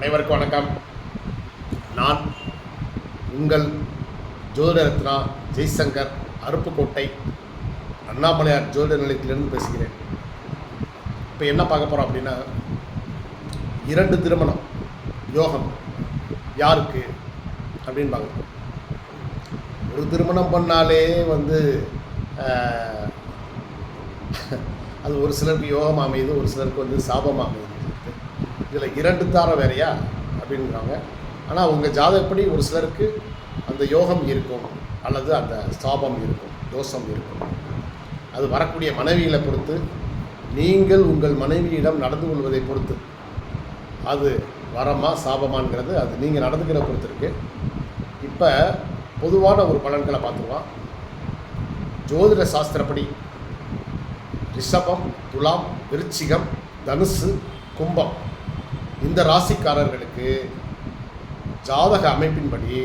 அனைவருக்கும் வணக்கம். நான் உங்கள் ஜோதிடரத்னா ஜெய்சங்கர், அருப்புக்கோட்டை அண்ணாமலையார் ஜோதிட நிலையத்திலிருந்து பேசுகிறேன். இப்போ என்ன பார்க்க போகிறோம் அப்படின்னா, 2 திருமணம் யோகம் யாருக்கு அப்படின்னு பார்க்குறோம். ஒரு திருமணம் பண்ணாலே அது ஒரு சிலருக்கு யோகம் அமையுது, ஒரு சிலருக்கு சாபம் அமையுது. இதில் 2 தாரம் வேறையா அப்படிங்கிறாங்க. ஆனால் உங்கள் ஜாதகப்படி ஒரு சிலருக்கு அந்த யோகம் இருக்கும், அல்லது அந்த சாபம் இருக்கும், தோஷம் இருக்கும். அது வரக்கூடிய மனைவிகளை பொறுத்து, நீங்கள் உங்கள் மனைவியிடம் நடந்து கொள்வதை பொறுத்து அது வரமா சாபமாங்கிறது அது நீங்கள் நடந்துக்கிற பொறுத்து இருக்குது. இப்போ பொதுவான ஒரு பலன்களை பார்த்துருவோம். ஜோதிட சாஸ்திரப்படி ரிஷபம், துலாம், விருச்சிகம், தனுசு, கும்பம் இந்த ராசிக்காரர்களுக்கு ஜாதக அமைப்பின்படி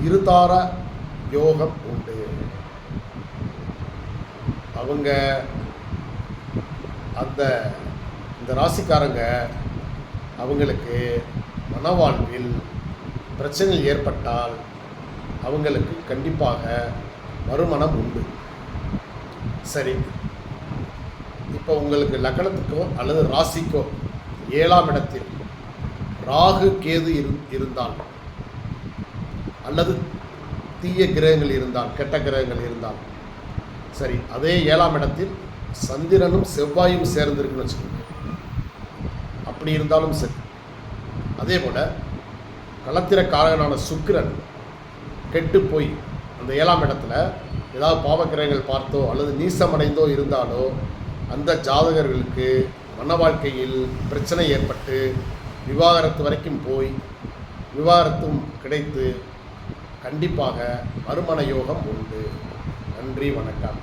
இருதார யோகம் உண்டு. அவங்க இந்த ராசிக்காரங்க அவங்களுக்கு மனவாழ்வில் பிரச்சனை ஏற்பட்டால் அவங்களுக்கு கண்டிப்பாக மறுமணம் உண்டு. சரி, இப்போ உங்களுக்கு லக்னத்துக்கோ அல்லது ராசிக்கோ 7ஆம் இடத்தில் ராகு கேது இருந்தால், அல்லது தீய கிரகங்கள் இருந்தால், கெட்ட கிரகங்கள் இருந்தால் சரி, அதே 7ஆம் இடத்தில் சந்திரனும் செவ்வாயும் சேர்ந்திருக்குன்னு வச்சுக்கோங்க. அப்படி இருந்தாலும் சரி, அதே போல் களத்திரக்காரகனான சுக்கிரன் கெட்டு போய் அந்த 7ஆம் இடத்துல ஏதாவது பாவக்கிரகங்கள் பார்த்தோ அல்லது நீசமடைந்தோ இருந்தாலோ அந்த ஜாதகர்களுக்கு மன வாழ்க்கையில் பிரச்சனை ஏற்பட்டு விவாகரத்து வரைக்கும் போய் விவாகரத்தும் கிடைத்து கண்டிப்பாக மறுமண யோகம் உண்டு. நன்றி, வணக்கம்.